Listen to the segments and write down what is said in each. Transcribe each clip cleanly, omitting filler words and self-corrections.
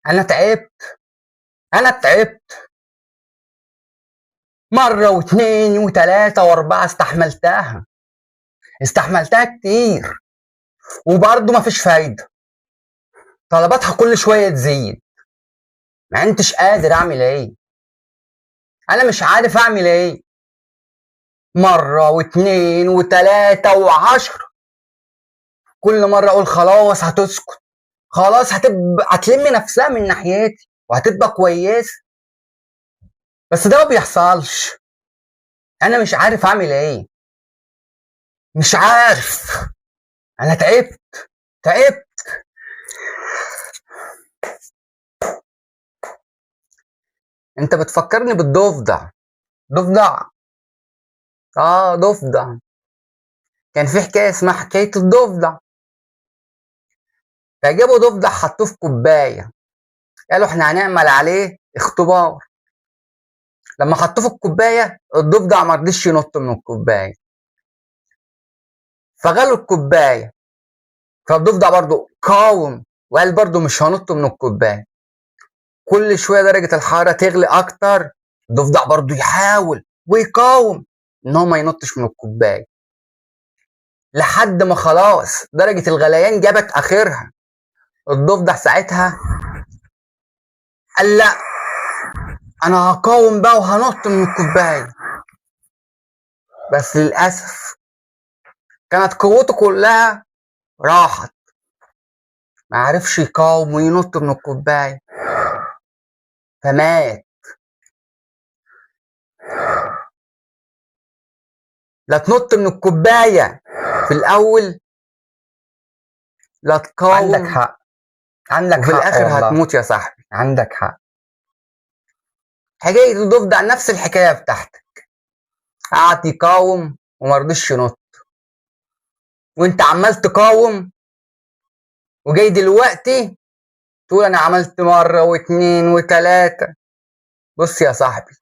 انا تعبت. انا تعبت مرة واتنين وتلاتة واربعة، استحملتها كتير، وبرضه مفيش فايدة. طلباتها كل شوية تزيد. ما انتش قادر اعمل ايه؟ انا مش عارف اعمل ايه. مرة واتنين وتلاتة وعشرة، كل مرة اقول خلاص هتسكت، خلاص هتلم نفسها من ناحيتي وهتبقى كويسة. بس ده ما بيحصلش. انا مش عارف اعمل ايه، مش عارف. انا تعبت. انت بتفكرني بالضفدع. ضفدع. ضفدع. كان في حكاية اسمها حكاية الضفدع. فجابوا ضفدع حطوه في كوباية، قالوا احنا هنعمل عليه اختبار. لما حطوه في الكوباية الضفدع مرضيش ينط من الكوباية، فغلوا الكوباية. فالضفدع برضو قاوم وقال برضو مش هنط من الكوباية. كل شوية درجة الحرارة تغلي أكتر، الضفدع برضو يحاول ويقاوم إن هو ما ينطش من الكوباية، لحد ما خلاص درجة الغليان جابت آخرها. الضفدع ساعتها قال لا، أنا هقاوم بقى وهنط من الكوباية. بس للأسف كانت قوته كلها راحت، ما عرفش يقاوم وينط من الكوباية فمات. لا تنط من الكوباية في الأول، لا تقاوم. عندك حق، عندك وفي حق الآخر والله. هتموت يا صاحبي. عندك حق. حكاية الضفدع نفس الحكاية بتاعتك، قعد يقاوم ومرضيش ينط، وانت عمال تقاوم، وجاي دلوقتي تقول انا عملت مرة واتنين وتلاتة. بص يا صاحبي،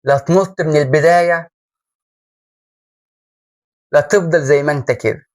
لا تنط من البداية، لا تفضل زي ما انت كده.